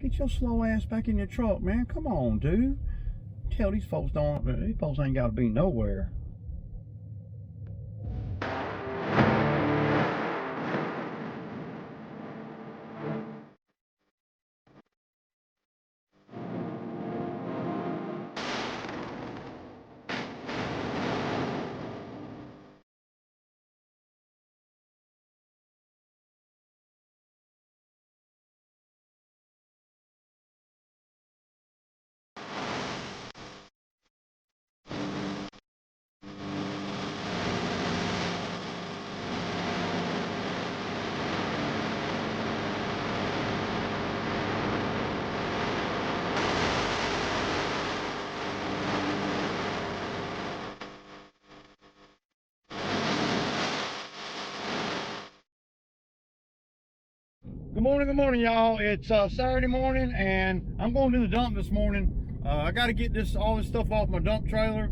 Get your slow ass back in your truck, man. Come on, dude. Tell these folks ain't gotta be nowhere. Good morning, y'all. It's Saturday morning, and I'm going to the dump this morning. I got to get all this stuff off my dump trailer.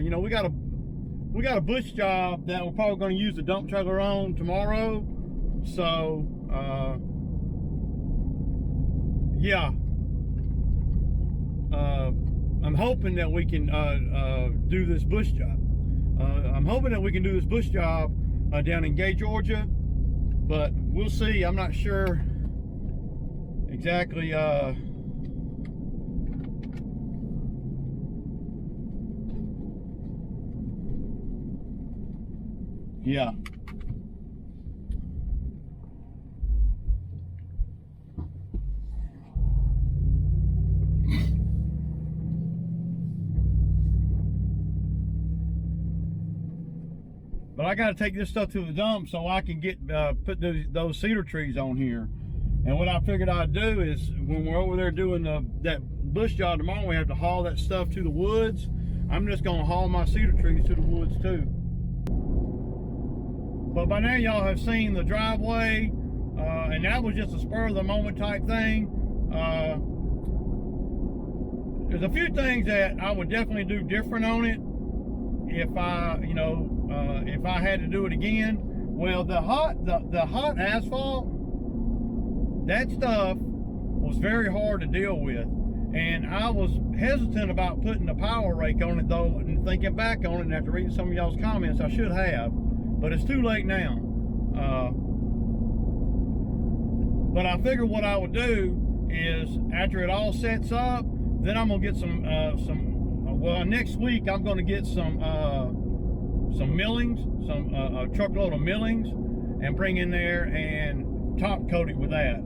You know, we got a bush job that we're probably going to use the dump trailer on tomorrow. So, yeah. I'm hoping that we can do this bush job. I'm hoping that we can do this bush job down in Gay, Georgia. But we'll see. I'm not sure exactly. Yeah. But I got to take this stuff to the dump so I can get put those cedar trees on here. And what I figured I'd do is, when we're over there doing that bush job tomorrow, we have to haul that stuff to the woods. I'm just going to haul my cedar trees to the woods too. But by now y'all have seen the driveway, and that was just a spur of the moment type thing. There's a few things that I would definitely do different on it if I, if I had to do it again. Well, the hot asphalt, that stuff was very hard to deal with, and I was hesitant about putting the power rake on it though, and thinking back on it, and after reading some of y'all's comments, I should have, but it's too late now. But I figured what I would do is, after it all sets up, then I'm gonna get well, next week I'm gonna get some millings, a truckload of millings, and bring in there and top coat it with that.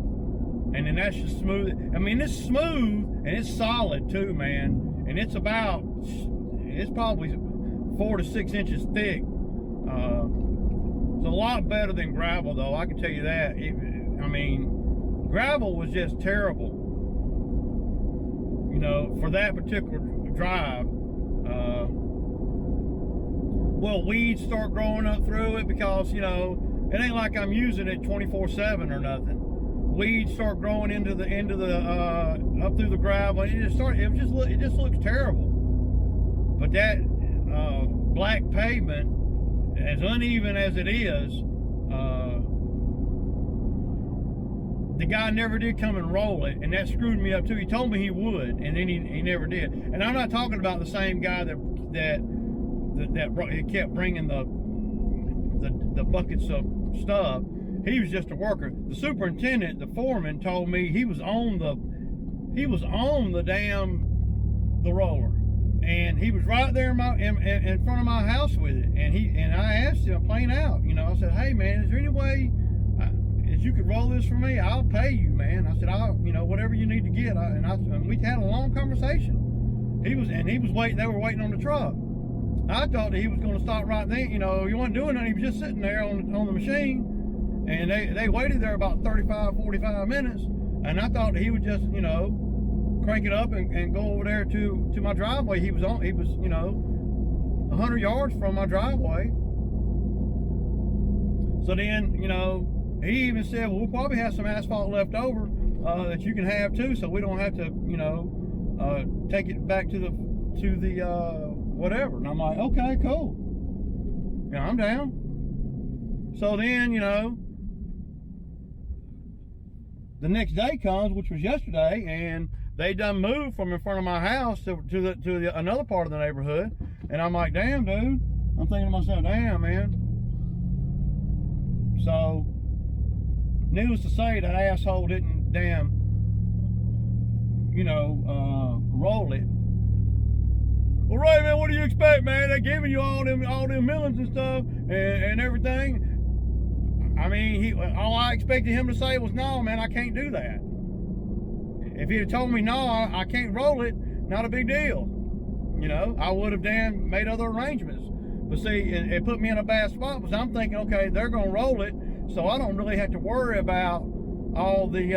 And then that's just smooth. I mean, it's smooth and it's solid too, man. And it's probably 4 to 6 inches thick. It's a lot better than gravel though, I can tell you that. I mean, gravel was just terrible, for that particular drive. Well, weeds start growing up through it because, it ain't like I'm using it 24/7 or nothing. Weeds start growing into the up through the gravel, and it just looks terrible. But that black pavement, as uneven as it is, the guy never did come and roll it, and that screwed me up too. He told me he would, and then he never did. And I'm not talking about the same guy that kept bringing the buckets of stuff. He was just a worker. The superintendent, the foreman, told me he was on the roller, and he was right there in front of my house with it. And I asked him plain out, I said, "Hey man, is there any way if you could roll this for me? I'll pay you, man." I said, whatever you need to get." And we had a long conversation. He was waiting. They were waiting on the truck. I thought that he was going to stop right then. He wasn't doing nothing. He was just sitting there on the machine. And they waited there about 35, 45 minutes. And I thought that he would just, crank it up and go over there to my driveway. He was 100 yards from my driveway. So then, he even said, "Well, we'll probably have some asphalt left over that you can have too, so we don't have to, take it back to the whatever." And I'm like, "Okay, cool. I'm down." So then, the next day comes, which was yesterday, and they done moved from in front of my house to another part of the neighborhood. And I'm like, damn, dude. I'm thinking to myself, damn, man. So, needless to say, that asshole didn't damn, roll it. Well, Ray, man, what do you expect, man? They're giving you all them millions and stuff and everything. I mean, all I expected him to say was, no, man, I can't do that. If he'd have told me, no, I can't roll it, not a big deal. I would have damn made other arrangements. But see, it put me in a bad spot because I'm thinking, okay, they're going to roll it, so I don't really have to worry about all the,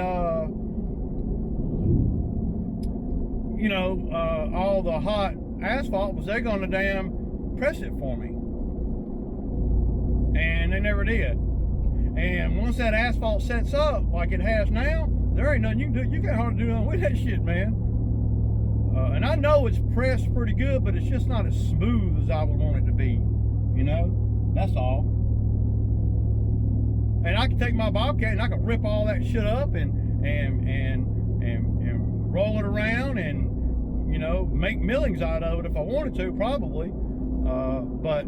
all the hot asphalt, because they're going to damn press it for me. And they never did. And once that asphalt sets up like it has now, there ain't nothing you can do. You can't hardly do nothing with that shit, man. And I know it's pressed pretty good, but it's just not as smooth as I would want it to be. That's all. And I can take my Bobcat and I can rip all that shit up and roll it around and make millings out of it if I wanted to, probably. But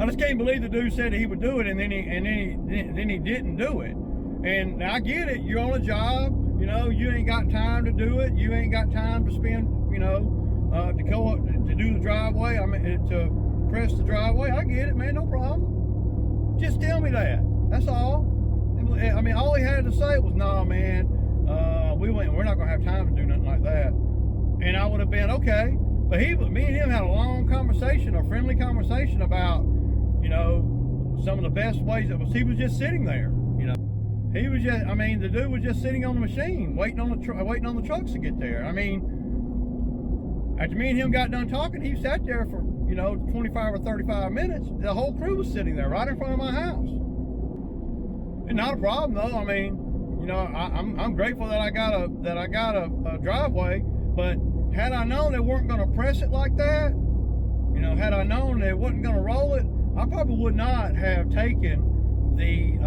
I just can't believe the dude said that he would do it and then he didn't do it. And I get it. You're on a job. You ain't got time to do it. You ain't got time to spend, to go up to do the driveway. I mean, to press the driveway. I get it, man. No problem. Just tell me that. That's all. I mean, all he had to say was, "Nah, man, we're not gonna have time to do nothing like that." And I would have been okay. But me and him had a long conversation, a friendly conversation about, some of the best ways. He was just sitting there. He was just, the dude was just sitting on the machine, waiting on the trucks to get there. I mean, after me and him got done talking, he sat there for, 25 or 35 minutes. The whole crew was sitting there right in front of my house. And not a problem though. I mean, I'm grateful that I got a driveway, but had I known they weren't going to press it like that, had I known they wasn't going to roll it, I probably would not have taken the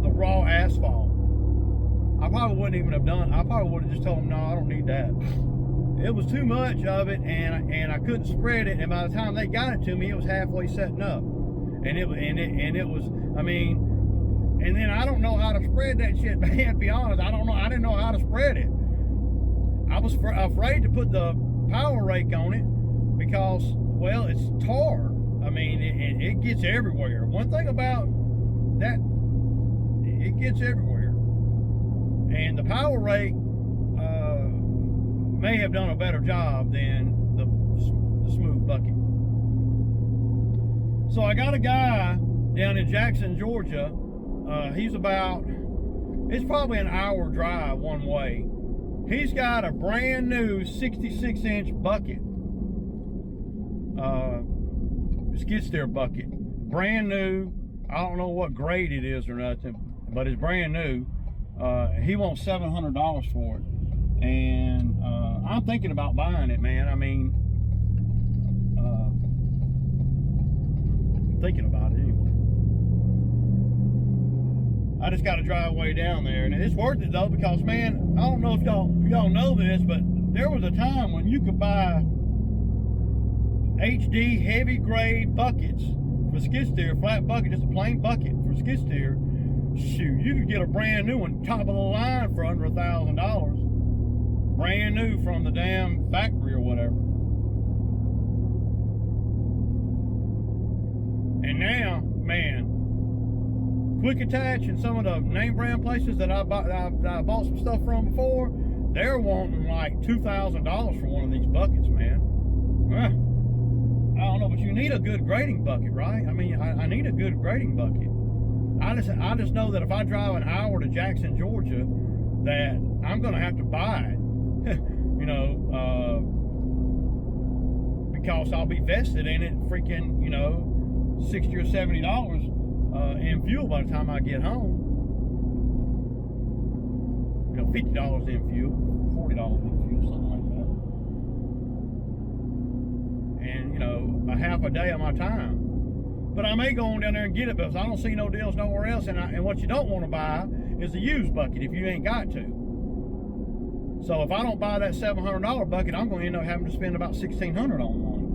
raw asphalt. I probably wouldn't even have done. I probably would have just told them, no, I don't need that. It was too much of it, and I couldn't spread it. And by the time they got it to me, it was halfway setting up, and it was. I mean, and then I don't know how to spread that shit, man. To be honest, I don't know. I didn't know how to spread it. I was afraid to put the power rake on it because, well, it's tar. I mean, it gets everywhere. One thing about that, it gets everywhere. And the power rake may have done a better job than the smooth bucket. So I got a guy down in Jackson, Georgia. It's probably an hour drive one way. He's got a brand new 66-inch bucket. Skid steer bucket. Brand new. I don't know what grade it is or nothing, but it's brand new. He wants $700 for it. And I'm thinking about buying it, man. I mean, thinking about it anyway. I just got to drive way down there, and it's worth it though, because man, I don't know if y'all know this, but there was a time when you could buy HD heavy grade buckets for skid steer, flat bucket, just a plain bucket for skid steer. Shoot, you could get a brand new one, top of the line, for under $1,000. Brand new from the damn factory or whatever. And now, man, Quick Attach and some of the name brand places that I bought some stuff from before, they're wanting like $2,000 for one of these buckets, man. I don't know, but you need a good grading bucket, right? I mean, I need a good grading bucket. I just know that if I drive an hour to Jackson, Georgia, that I'm gonna have to buy it. Because I'll be vested in it, freaking, $60 or $70 in fuel by the time I get home. $50 in fuel, $40 in fuel, something like that. And, a half a day of my time. But I may go on down there and get it, because I don't see no deals nowhere else. And what you don't want to buy is a used bucket if you ain't got to. So if I don't buy that $700 bucket, I'm going to end up having to spend about $1,600 on one.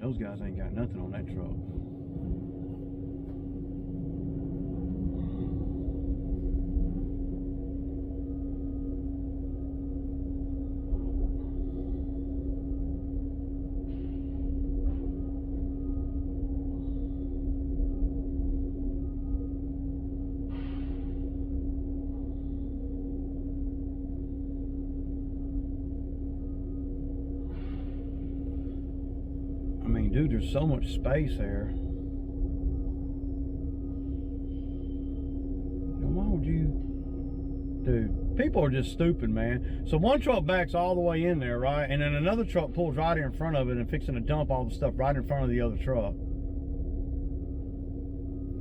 Those guys ain't got nothing on that truck. I mean, dude, there's so much space there. And why would you? Dude, people are just stupid, man. So one truck backs all the way in there, right? And then another truck pulls right in front of it and fixing to dump all the stuff right in front of the other truck.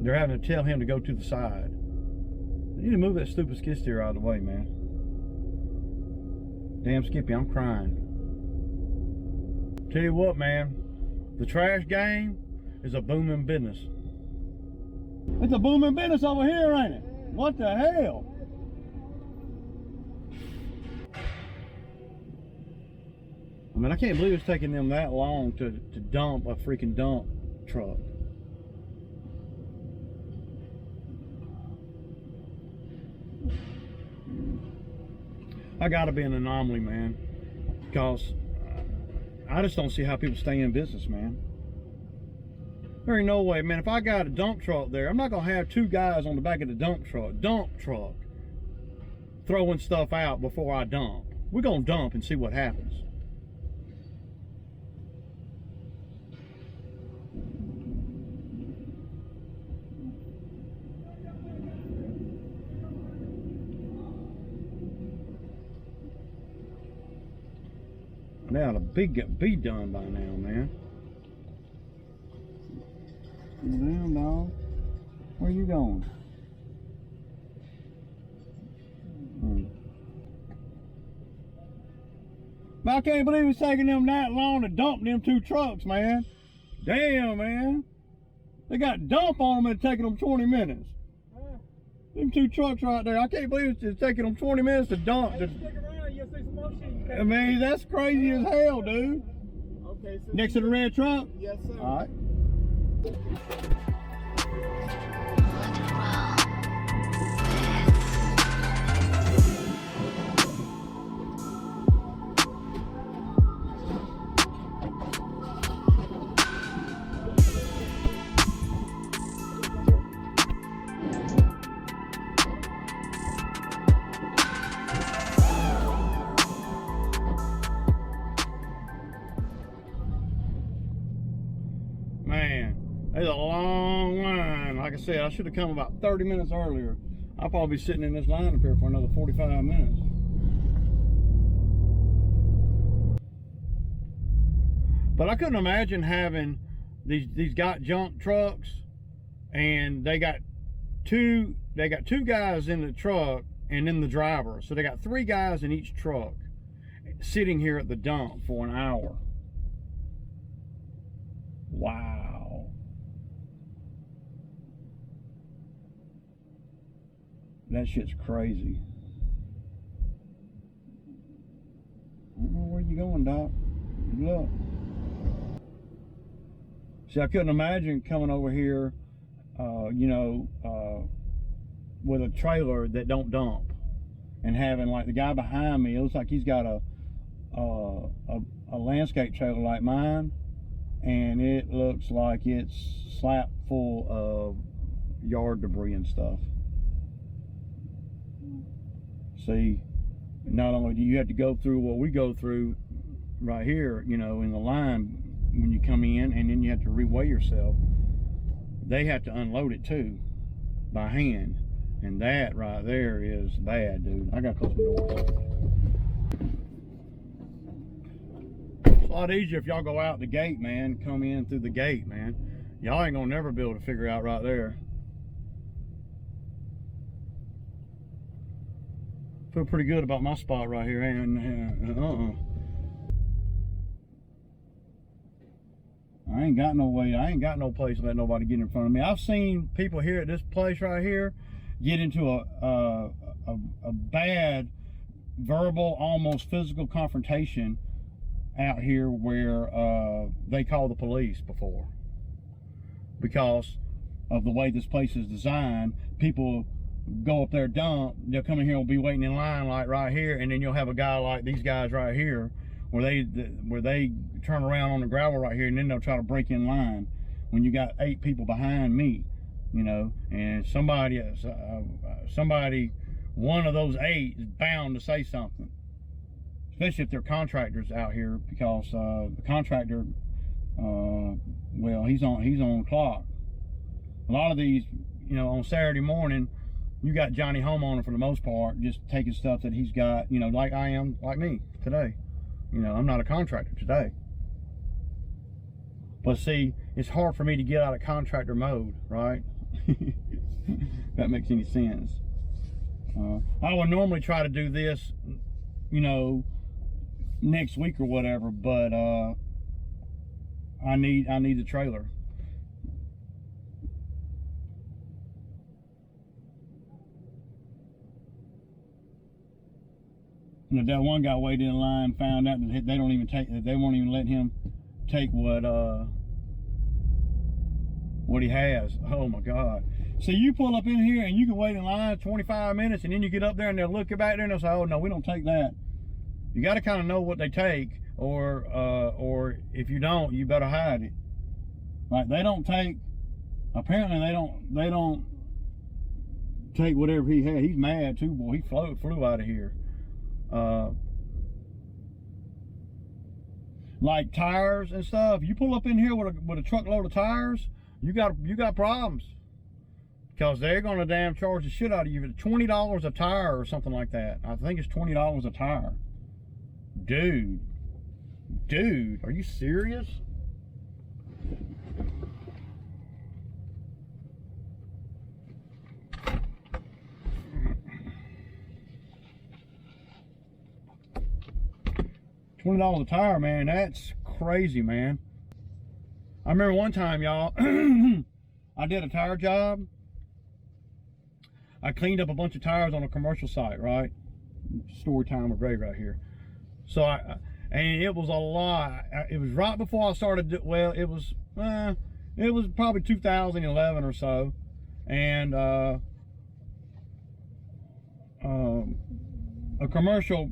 They're having to tell him to go to the side. You need to move that stupid skid steer out of the way, man. Damn, Skippy, I'm crying. Tell you what, man. The trash game is a booming business. It's a booming business over here, ain't it? What the hell? I mean, I can't believe it's taking them that long to dump a freaking dump truck. I gotta be an anomaly, man, because I just don't see how people stay in business, man. There ain't no way, man. If I got a dump truck there, I'm not gonna have two guys on the back of the dump truck throwing stuff out before I dump. We're gonna dump and see what happens. They ought to be done by now, man. Down, dog. Where you going? But I can't believe it's taking them that long to dump them two trucks, man. Damn, man. They got dump on them and it's taking them 20 minutes. Them two trucks right there. I can't believe it's taking them 20 minutes to dump. I mean, that's crazy as hell, dude. Okay, so next to the red truck? Yes, sir. All right. Man, there's a long line. Like I said, I should have come about 30 minutes earlier. I'll probably be sitting in this line up here for another 45 minutes. But I couldn't imagine having these got junk trucks, and they got two guys in the truck and then the driver. So they got 3 guys in each truck sitting here at the dump for an hour. Wow. That shit's crazy. I don't know where you going, Doc. Good luck. See, I couldn't imagine coming over here, with a trailer that don't dump, and having, like, the guy behind me, it looks like he's got a landscape trailer like mine, and it looks like it's slapped full of yard debris and stuff. See, not only do you have to go through what we go through right here, in the line when you come in, and then you have to reweigh yourself, they have to unload it too by hand, and that right there is bad, dude. I gotta close the door. It's a lot easier if y'all go out the gate, man. Come in through the gate, man. Y'all ain't gonna never be able to figure out right there. Feel pretty good about my spot right here. I ain't got no way. I ain't got no place to let nobody get in front of me. I've seen people here at this place right here get into a bad verbal, almost physical confrontation out here where they call the police before, because of the way this place is designed. People go up there, dump, they'll come in here and be waiting in line like right here, and then you'll have a guy like these guys right here where they turn around on the gravel right here, and then they'll try to break in line when you got 8 people behind me, you know, and somebody, one of those 8 is bound to say something, especially if they're contractors out here, because the contractor, well, he's on clock. A lot of these, you know, on Saturday morning, you got Johnny homeowner for the most part, just taking stuff that he's got, you know, like I am, like me today. You know, I'm not a contractor today. But see, it's hard for me to get out of contractor mode, right? If that makes any sense. I would normally try to do this, you know, next week or whatever, but I need the trailer. You know, that one guy waited in line, found out that they won't even let him take what he has. Oh my God. So you pull up in here and you can wait in line 25 minutes, and then you get up there and they'll look back there and they'll say, oh no, we don't take that. You got to kind of know what they take, or if you don't, you better hide it. Like, they don't take, apparently they don't take whatever he had. He's mad too, boy. He flew out of here. Like tires and stuff, you pull up in here with a truckload of tires, you got problems, because they're gonna damn charge the shit out of you. $20 a tire or something like that. I think it's $20 a tire. Dude, are you serious? $20 a tire, man. That's crazy, man. I remember one time, y'all, I did a tire job. I cleaned up a bunch of tires on a commercial site, right? Story time with Ray right here. So and it was a lot. It was right before I started. Well, it was probably 2011 or so, and a commercial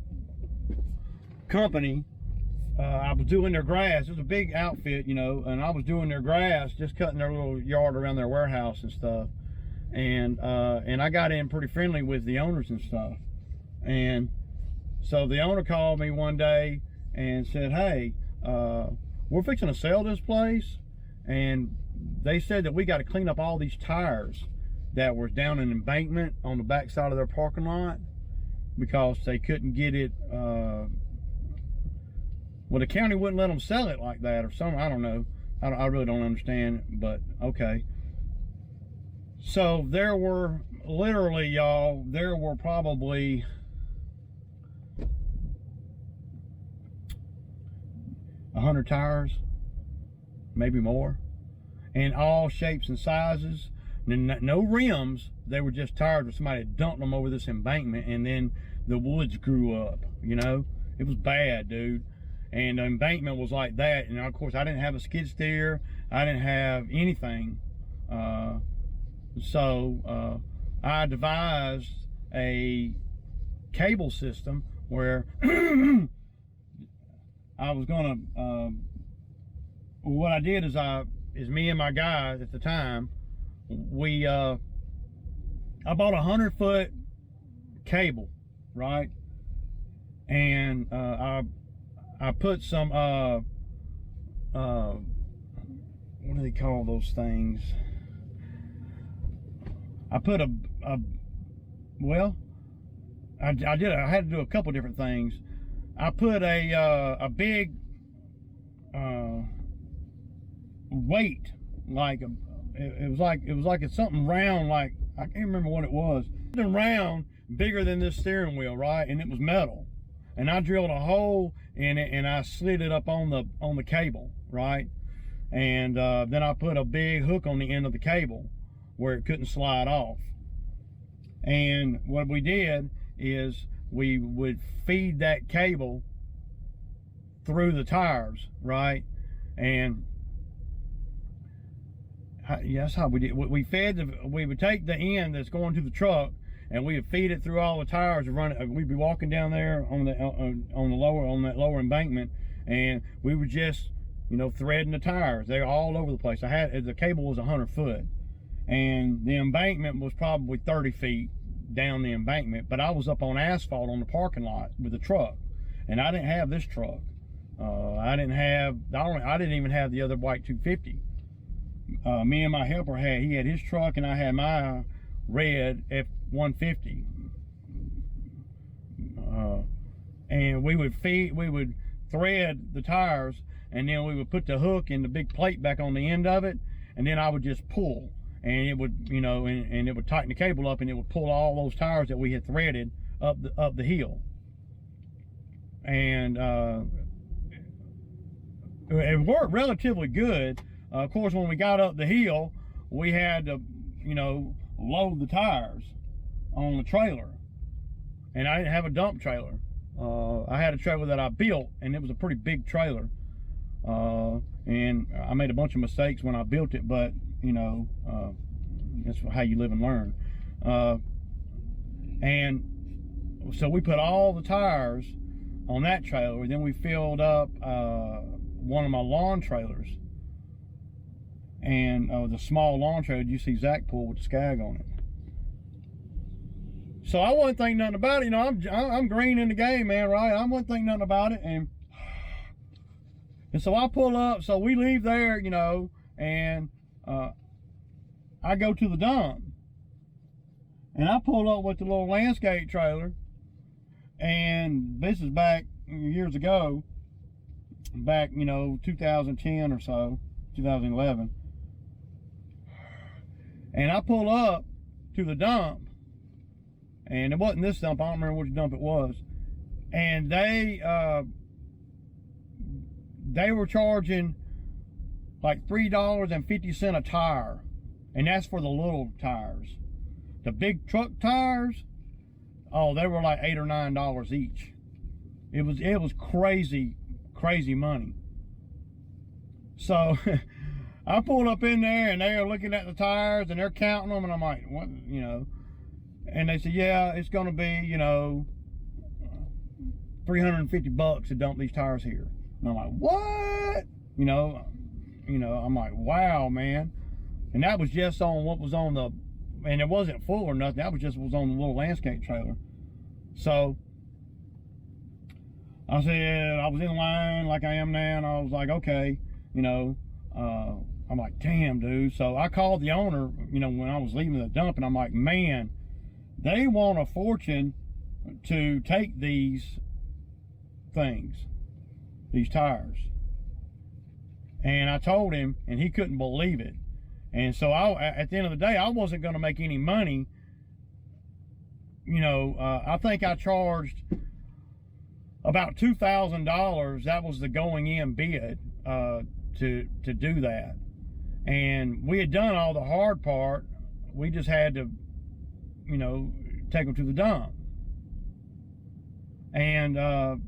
company, I was doing their grass. It was a big outfit, you know, and I was doing their grass, just cutting their little yard around their warehouse and stuff. And I got in pretty friendly with the owners and stuff. And so the owner called me one day and said, hey, we're fixing to sell this place, and they said that we got to clean up all these tires that were down an embankment on the back side of their parking lot, because they couldn't get it, well, the county wouldn't let them sell it like that or something. I don't know. I really don't understand, but okay. So there were, literally, y'all, there were probably 100 tires, maybe more, in all shapes and sizes. No rims. They were just tires where somebody had dumped them over this embankment, and then the woods grew up, you know. It was bad, dude. And the embankment was like that, and of course I didn't have a skid steer, I didn't have anything, so I devised a cable system where I was gonna, what I did is me and my guy at the time, we I bought a 100-foot cable, right? And I put some what do they call those things? I put well, I had to do a couple different things. I put a big weight, like it was like it's something round, like I can't remember what it was. Something round, bigger than this steering wheel, right? And it was metal. And I drilled a hole in it and I slid it up on the cable, right? And then I put a big hook on the end of the cable where it couldn't slide off. And what we did is we would feed that cable through the tires, right? And that's how we did. We would take the end that's going to the truck, and we would feed it through all the tires and run it. We'd be walking down there on that lower embankment, and we were just, you know, threading the tires. They're all over the place. The cable was 100 foot, and the embankment was probably 30 feet down the embankment. But I was up on asphalt on the parking lot with the truck, and I didn't have this truck. I didn't even have the other white 250. Me and my helper he had his truck, and I had my red F-150. And we would thread the tires, and then we would put the hook and the big plate back on the end of it, and then I would just pull, and it would, you know, and it would tighten the cable up, and it would pull all those tires that we had threaded up the hill. And it worked relatively good. Of course, when we got up the hill, we had to, you know, load the tires on the trailer. And I didn't have a dump trailer. I had a trailer that I built, and it was a pretty big trailer. And I made a bunch of mistakes when I built it, but, you know, that's how you live and learn. And so we put all the tires on that trailer. Then we filled up one of my lawn trailers. And the small lawn trailer you see Zach pull with the Skag on it. So I wasn't thinking nothing about it. You know, I'm green in the game, man, right? I wasn't thinking nothing about it. And so I pull up, so we leave there, you know, and I go to the dump. And I pull up with the little landscape trailer. And this is back years ago, back, you know, 2010 or so, 2011. And I pull up to the dump, and it wasn't this dump, I don't remember which dump it was. And they were charging like $3.50 a tire. And that's for the little tires. The big truck tires, oh, they were like $8 or $9 each. It was crazy money. So I pulled up in there, and they are looking at the tires, and they're counting them, and I'm like, what, you know? And they said, yeah, it's gonna be, you know, $350 to dump these tires here. And I'm like, what? You know, I'm like, wow, man. And that was just on what was on the, and it wasn't full or nothing. That was on the little landscape trailer. So I said, I was in line like I am now, and I was like, okay, you know, I'm like, damn, dude. So I called the owner, you know, when I was leaving the dump, and I'm like, man, they want a fortune to take these things, these tires. And I told him, and he couldn't believe it. And so at the end of the day, I wasn't going to make any money. You know, I think I charged about $2,000. That was the going in bid to do that. And we had done all the hard part. We just had to, you know, take them to the dump. And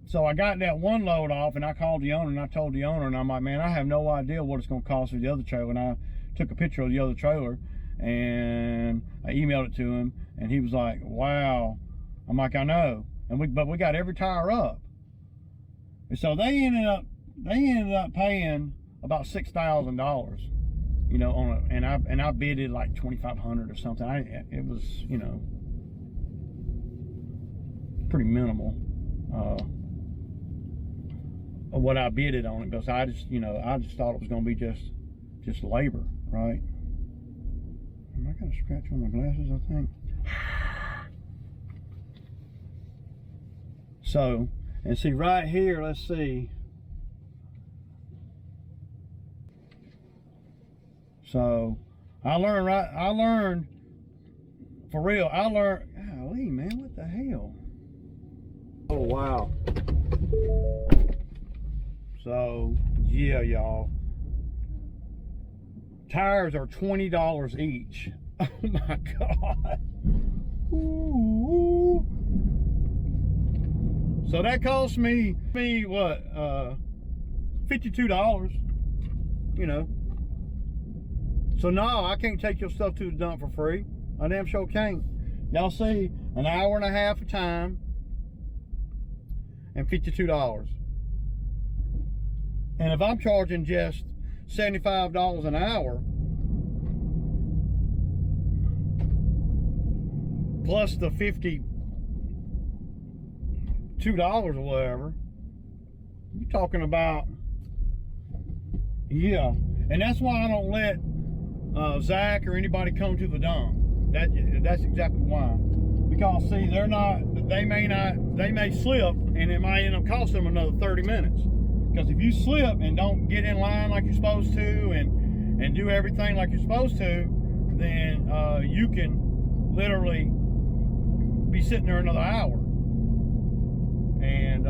so I got that one load off, and I called the owner, and I told the owner, and I'm like, man, I have no idea what it's going to cost for the other trailer. And I took a picture of the other trailer, and I emailed it to him, and he was like, wow. I'm like, I know. But we got every tire up. And so they ended up paying about $6,000, you know, on it. And I bid it like $2,500 or something. It was, you know, pretty minimal. What I bid it on it, because I just thought it was going to be just labor, right? I got a scratch on my glasses, I think. So, and see right here, let's see, So I learned for real. Golly, man, what the hell? Oh, wow. So, yeah, y'all. Tires are $20 each. Oh my God. Ooh. So that cost me what, $52, you know. So no, I can't take your stuff to the dump for free. I damn sure can't. Y'all see, an hour and a half of time and $52. And if I'm charging just $75 an hour, plus the $52 or whatever, you're talking about, yeah. And that's why I don't let Zach or anybody come to the dump. That's exactly why. Because see, they may slip and it might end up costing them another 30 minutes. Because if you slip and don't get in line like you're supposed to and do everything like you're supposed to, then you can literally be sitting there another hour. And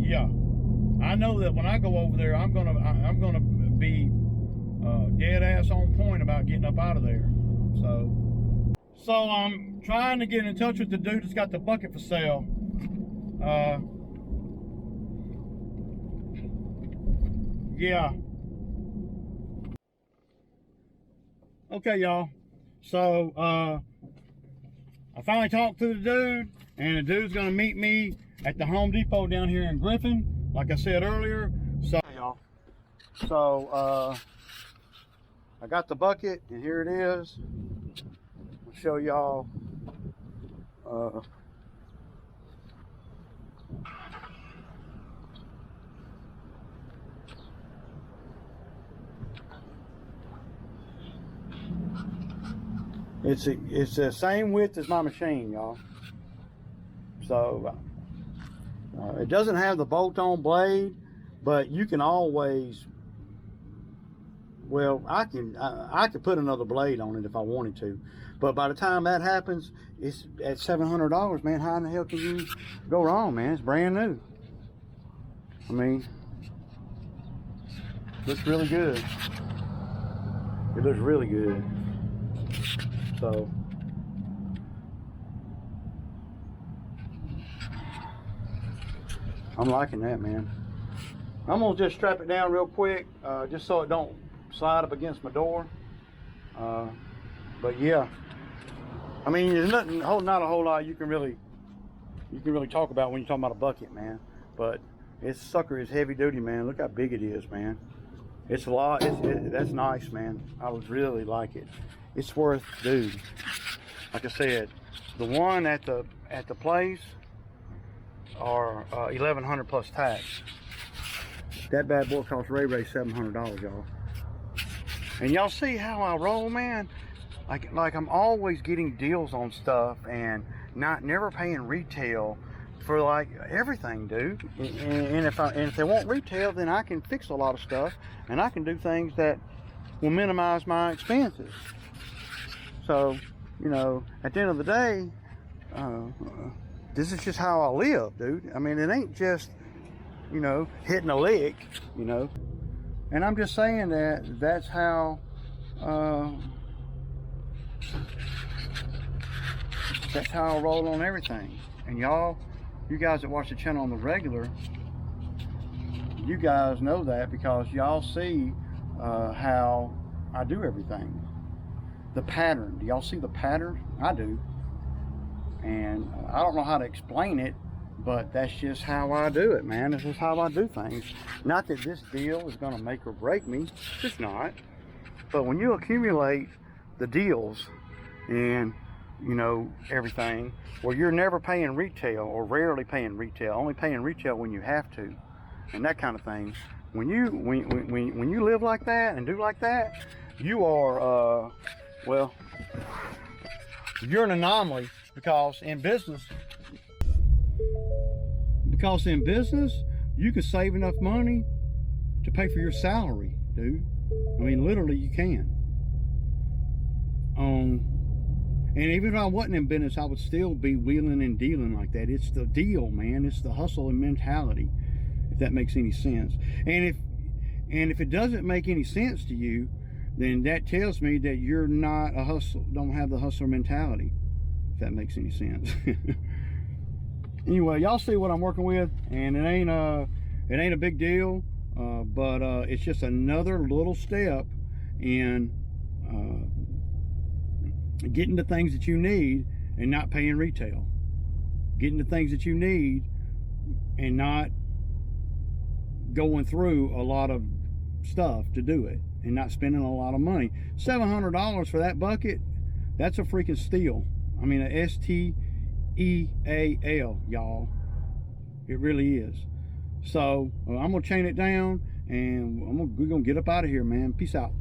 yeah, I know that when I go over there, I'm gonna be dead ass on point about getting up out of there. So I'm trying to get in touch with the dude that's got the bucket for sale. Yeah. Okay, y'all. So I finally talked to the dude, and the dude's gonna meet me at the Home Depot down here in Griffin, like I said earlier. So y'all, I got the bucket, and here it is. I'll show y'all. It's the same width as my machine, y'all. So it doesn't have the bolt-on blade, but you can always, well, I could put another blade on it if I wanted to, but by the time that happens, it's at $700, man. How in the hell can you go wrong, man? It's brand new. I mean, looks really good. It looks really good. So I'm liking that, man. I'm gonna just strap it down real quick, just so it don't slide up against my door. But yeah, I mean, there's not a whole lot you can really talk about when you're talking about a bucket, man. But this sucker is heavy duty, man. Look how big it is, man. It's a lot. That's nice, man. I would really like it. It's worth, dude. Like I said, the one at the place are $1,100 plus tax. That bad boy cost Ray $700, y'all. And y'all see how I roll, man? Like I'm always getting deals on stuff and never paying retail for like everything, dude. And if they want retail, then I can fix a lot of stuff and I can do things that will minimize my expenses. So, you know, at the end of the day, this is just how I live, dude. I mean, it ain't just, you know, hitting a lick, you know. And I'm just saying that that's how I roll on everything. And y'all, you guys that watch the channel on the regular, you guys know that because y'all see how I do everything. The pattern. Do y'all see the pattern? I do. And I don't know how to explain it, but that's just how I do it, man. This is how I do things. Not that this deal is going to make or break me. It's not. But when you accumulate the deals and, you know, everything, where you're never paying retail or rarely paying retail, only paying retail when you have to, and that kind of thing. When you live like that and do like that, you are, well, you're an anomaly because in business, you can save enough money to pay for your salary, dude. I mean, literally you can. And even if I wasn't in business, I would still be wheeling and dealing like that. It's the deal, man. It's the hustle and mentality, if that makes any sense. And if it doesn't make any sense to you, then that tells me that you're not a hustle, don't have the hustler mentality, if that makes any sense. Anyway, y'all see what I'm working with, and it ain't a big deal, but it's just another little step in getting the things that you need and not paying retail, getting the things that you need and not going through a lot of stuff to do it, and not spending a lot of money. $700 for that bucket, that's a freaking steal. I mean, a STEAL, y'all. It really is. So I'm gonna chain it down, and we're gonna get up out of here, man. Peace out.